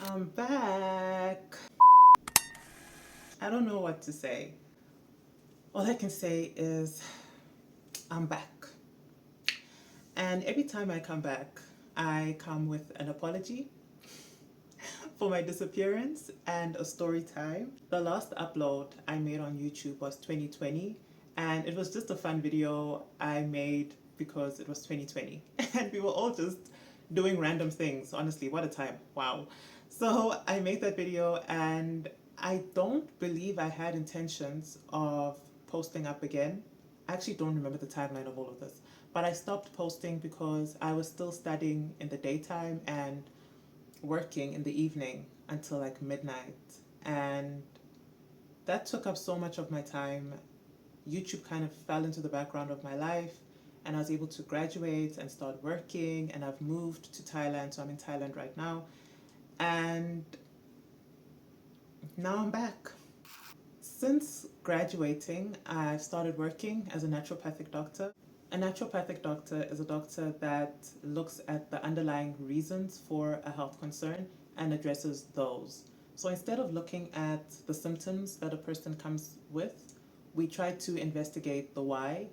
I'm back. I don't know what to say. All I can say is I'm back. And every time I come back, I come with an apology for my disappearance and a story time. The last upload I made on YouTube was 2020, and it was just a fun video I made because it was 2020 and we were all just doing random things. Honestly, what a time. Wow. So I made that video and I don't believe I had intentions of posting up again. I actually don't remember the timeline of all of this, but I stopped posting because I was still studying in the daytime and working in the evening until like midnight. And that took up so much of my time. YouTube kind of fell into the background of my life, and I was able to graduate and start working. And I've moved to Thailand, so I'm in Thailand right now. And now I'm back. Since graduating, I started working as a naturopathic doctor. A naturopathic doctor is a doctor that looks at the underlying reasons for a health concern and addresses those. So instead of looking at the symptoms that a person comes with, we try to investigate the why,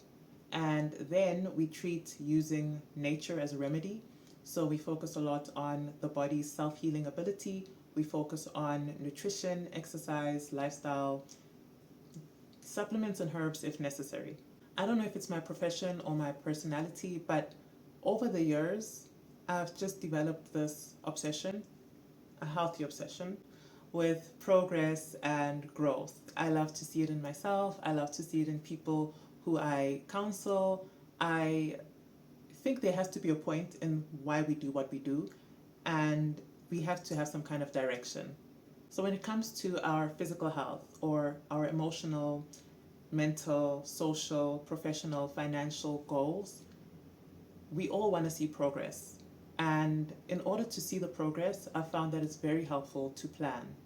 and then we treat using nature as a remedy. So we focus a lot on the body's self healing ability, we focus on nutrition, exercise, lifestyle, supplements, and herbs if necessary. I don't know if it's my profession or my personality, but over the years, I've just developed this obsession, a healthy obsession, with progress and growth. I love to see it in myself, I love to see it in people who I counsel. I think there has to be a point in why we do what we do, and we have to have some kind of direction. So, when it comes to our physical health or our emotional, mental, social, professional, financial goals, we all want to see progress. And in order to see the progress, I found that it's very helpful to plan.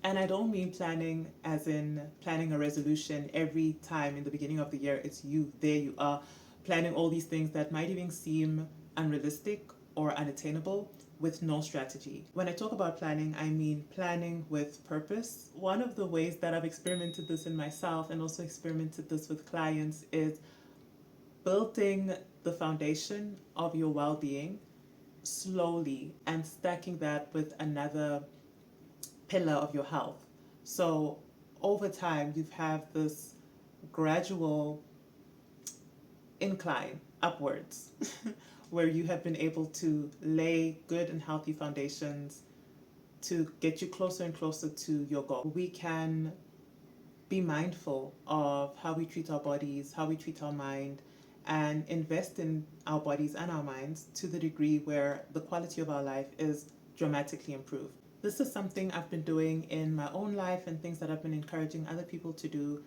And I don't mean planning as in planning a resolution every time in the beginning of the year. It's you, there you are, planning all these things that might even seem unrealistic or unattainable with no strategy. When I talk about planning, I mean planning with purpose. One of the ways that I've experimented this in myself and also experimented this with clients is building the foundation of your well being slowly and stacking that with another pillar of your health. So over time, you have this gradual incline upwards where you have been able to lay good and healthy foundations to get you closer and closer to your goal. We can be mindful of how we treat our bodies, how we treat our mind, and invest in our bodies and our minds to the degree where the quality of our life is dramatically improved. This is something I've been doing in my own life and things that I've been encouraging other people to do.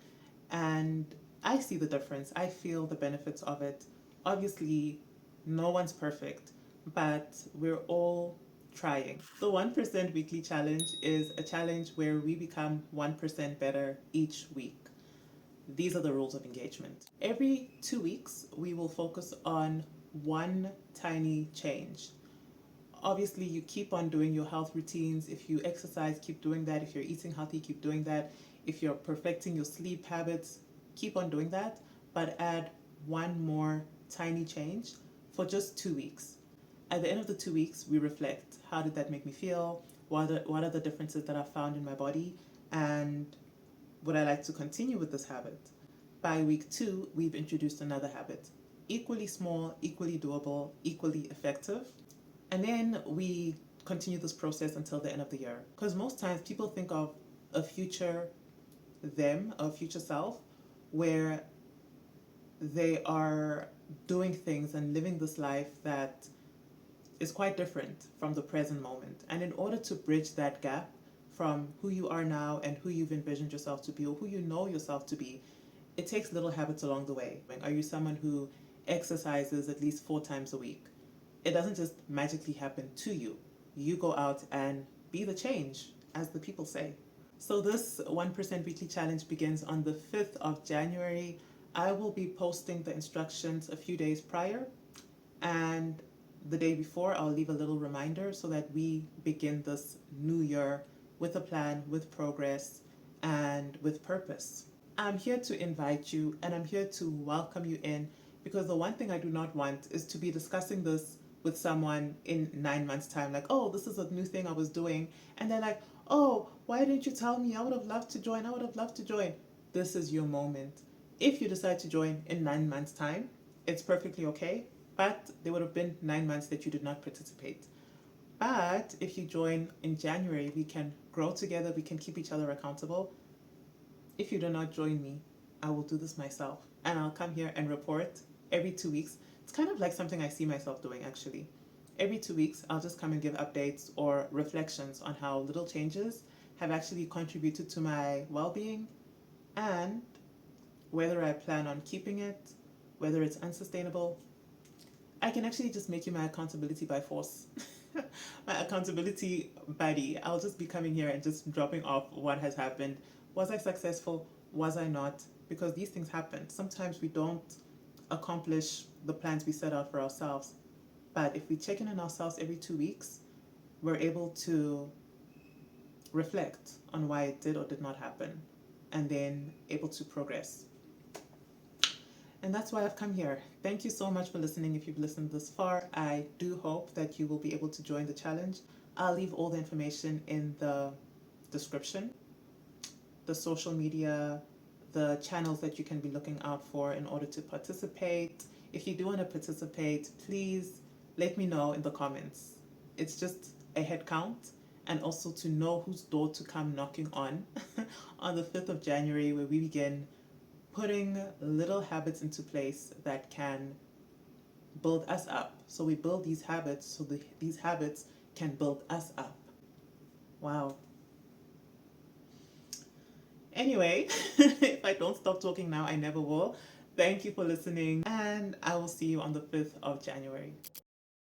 And I see the difference. I feel the benefits of it. Obviously, no one's perfect, but we're all trying. The 1% weekly challenge is a challenge where we become 1% better each week. These are the rules of engagement. Every 2 weeks, we will focus on one tiny change. Obviously, you keep on doing your health routines. If you exercise, keep doing that. If you're eating healthy, keep doing that. If you're perfecting your sleep habits, keep on doing that. But add one more tiny change for just 2 weeks. At the end of the 2 weeks, we reflect. How did that make me feel? What are the differences that I found in my body? And would I like to continue with this habit? By week 2, we've introduced another habit. Equally small, equally doable, equally effective. And then we continue this process until the end of the year. Because most times people think of a future them, a future self, where they are doing things and living this life that is quite different from the present moment. And in order to bridge that gap from who you are now and who you've envisioned yourself to be or who you know yourself to be, it takes little habits along the way. Are you someone who exercises at least 4 times a week? It doesn't just magically happen to you. You go out and be the change, as the people say. So this 1% weekly challenge begins on the 5th of January. I will be posting the instructions a few days prior, and the day before, I'll leave a little reminder so that we begin this new year with a plan, with progress, and with purpose. I'm here to invite you and I'm here to welcome you in, because the one thing I do not want is to be discussing this with someone in 9 months' time, like, oh, this is a new thing I was doing. And they're like, oh, why didn't you tell me? I would have loved to join. I would have loved to join. This is your moment. If you decide to join in 9 months' time, it's perfectly okay, but there would have been 9 months that you did not participate. But if you join in January, we can grow together, we can keep each other accountable. If you do not join me, I will do this myself. And I'll come here and report every 2 weeks. It's kind of like something I see myself doing actually. Every 2 weeks, I'll just come and give updates or reflections on how little changes have actually contributed to my well being, and whether I plan on keeping it, whether it's unsustainable. I can actually just make you my accountability by force. My accountability buddy. I'll just be coming here and just dropping off what has happened. Was I successful? Was I not? Because these things happen. Sometimes we don't accomplish the plans we set out for ourselves. But if we check in on ourselves every 2 weeks, we're able to reflect on why it did or did not happen, and then able to progress. And that's why I've come here. Thank you so much for listening. If you've listened this far, I do hope that you will be able to join the challenge. I'll leave all the information in the description, the social media, the channels that you can be looking out for in order to participate. If you do want to participate, please let me know in the comments. It's just a head count, and also to know whose door to come knocking on on the 5th of January, where we begin putting little habits into place that can build us up. So we build these habits so these habits can build us up. Wow. Anyway, if I don't stop talking now, I never will. Thank you for listening, and I will see you on the 5th of January.